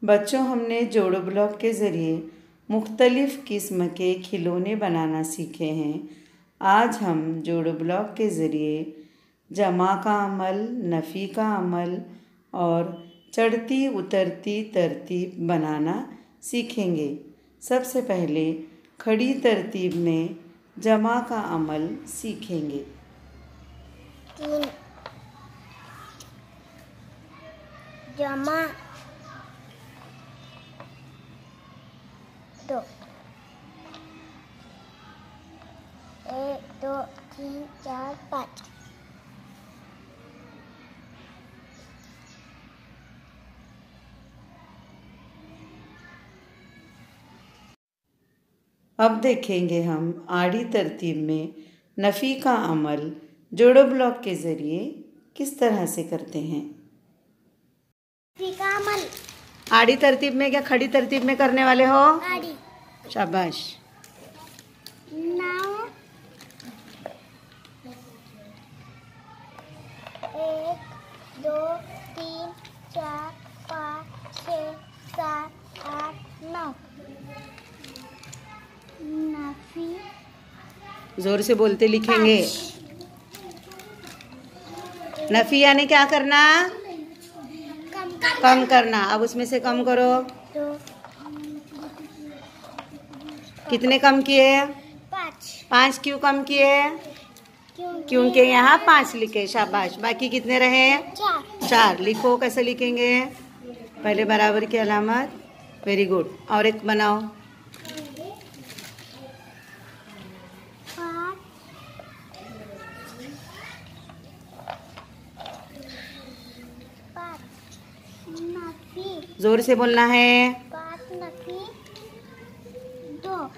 बच्चों, हमने जोड़ो ब्लॉक के ज़रिए मुख्तलिफ़ किस्म के खिलौने बनाना सीखे हैं। आज हम जोड़ो ब्लॉक के ज़रिए जमा का अमल, नफ़ी का अमल और चढ़ती उतरती तरतीब बनाना सीखेंगे। सबसे पहले खड़ी तरतीब में जमा का अमल सीखेंगे। 3 जमा 2 1 2 3 4 5 अब देखेंगे हम आड़ी तरतीब में नफ़ी का अमल जोड़ो ब्लॉक के ज़रिए किस तरह से करते हैं। नफ़ी का अमल आड़ी तरतीब में क्या खड़ी तरतीब में करने वाले हो? आड़ी। शाबाश। 9 1 2 3 4 5 6 7 8 9 नफ़ी जोर से बोलते लिखेंगे। नफ़ी यानी क्या करना? कम करना। अब उसमें से कम करो। कितने कम किए? 5। 5 क्यों कम किए? क्योंकि यहाँ 5 लिखे। शाबाश। बाकी कितने रहे? 4 लिखो। कैसे लिखेंगे? पहले बराबर की अलामत। Very good. और एक बनाओ। 5 नफ़ी। जोर से बोलना है। 5 नफ़ी 2।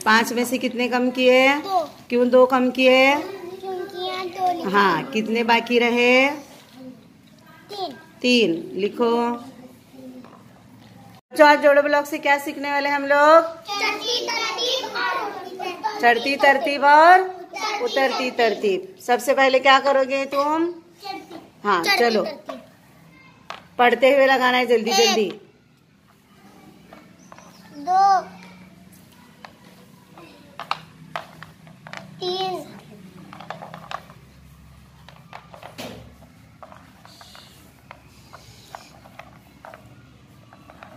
5 में से कितने कम किए? 2। क्यों 2 कम किए? क्योंकि यहाँ 2 लिखा। हाँ, कितने बाकी रहे? 3 लिखो। तो आज जोड़ो ब्लॉक से क्या सीखने वाले हम लोग? चढ़ती तरतीब और उतरती तरतीब। सबसे पहले क्या करोगे तुम? हाँ, चलो पढ़ते हुए लगाना है जल्दी जल्दी। 2 3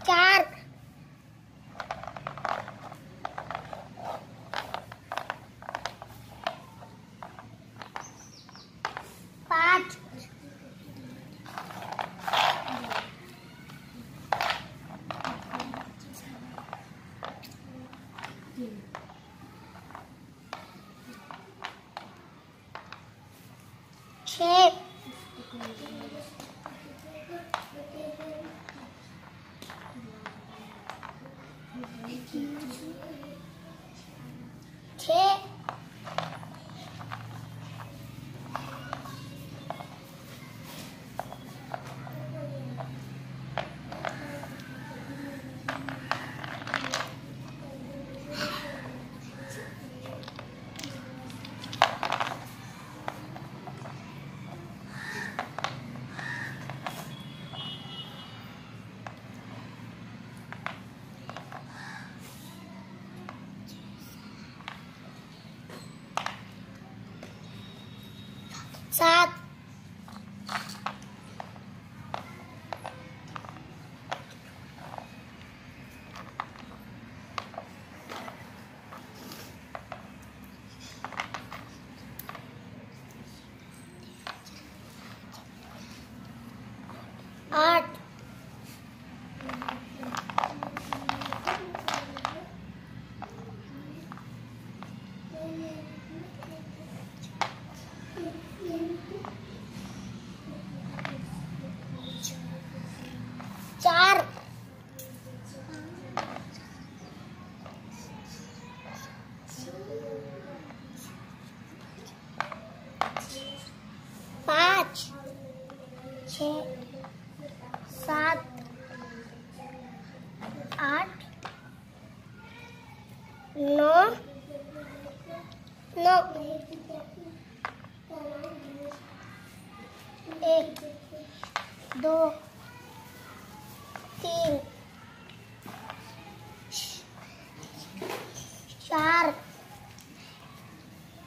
4 5 6 7 8 4 5 6 7 8 9 9 1 2 3 4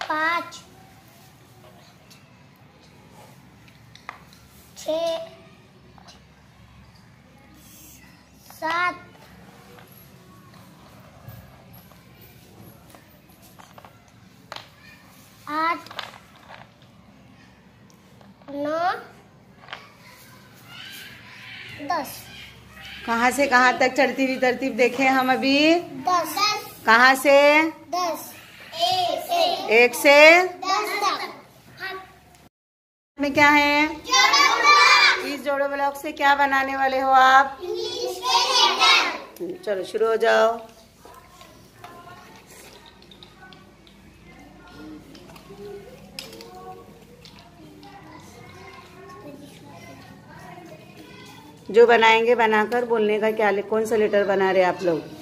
5 6 7 8 9 10 कहाँ से कहाँ तक चढ़ती हुई तरतीब देखें हम अभी। 10 कहाँ से? 10 एक से 10 तक। में क्या है? इस जोड़ो ब्लॉक से क्या बनाने वाले हो आप? चलो शुरू हो जाओ। जो बनाएंगे बनाकर बोलने का क्या, कौन सा लेटर बना रहे आप लोग?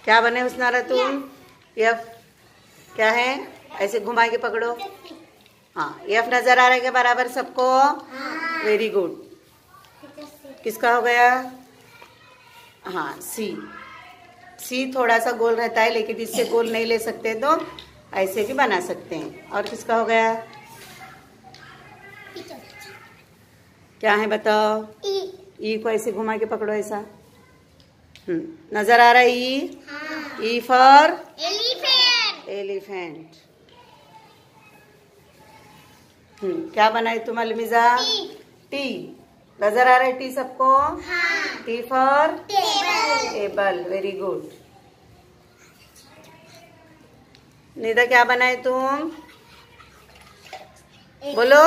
क्या बने हुस्नारा तुम? यफ। क्या है? ऐसे घुमा के पकड़ो। हाँ, यफ नजर आ रहा है क्या बराबर सबको? Very good. किसका हो गया? हाँ, सी। सी थोड़ा सा गोल रहता है, लेकिन इससे गोल नहीं ले सकते तो ऐसे भी बना सकते हैं। और किसका हो गया? क्या है बताओ? ई को ऐसे घुमा के पकड़ो ऐसा। नजर आ रहा है ई? E for elephant. क्या बनाए तुम अलमिजा? टी। नजर आ रहा है टी सबको? T for table. Very good. Nida क्या बनाए तुम? बोलो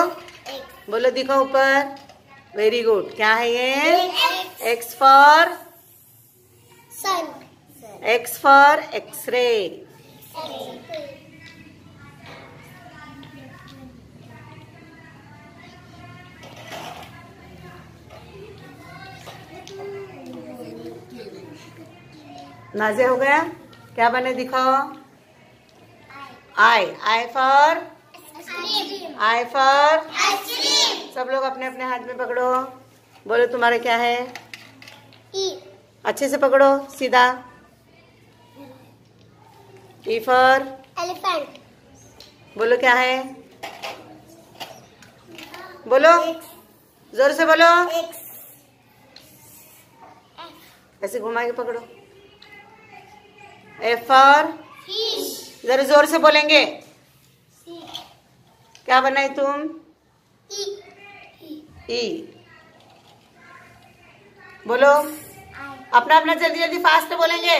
बोलो, दिखो ऊपर। Very good. क्या है ये? X for son. X for X ray. नाजे हो गया? क्या बने दिखाओ? आई। आई फॉर आई फॉर सब लोग अपने अपने हाथ में पकड़ो। बोलो तुम्हारा क्या है? ई। अच्छे से पकड़ो सीधा। E for elephant. बोलो क्या है? बोलो जोर से बोलो। ऐसे घुमा के पकड़ो। F for fish. जरा जोर से बोलेंगे। क्या बनाए तुम? ई। बोलो अपना अपना जल्दी जल्दी फास्ट बोलेंगे।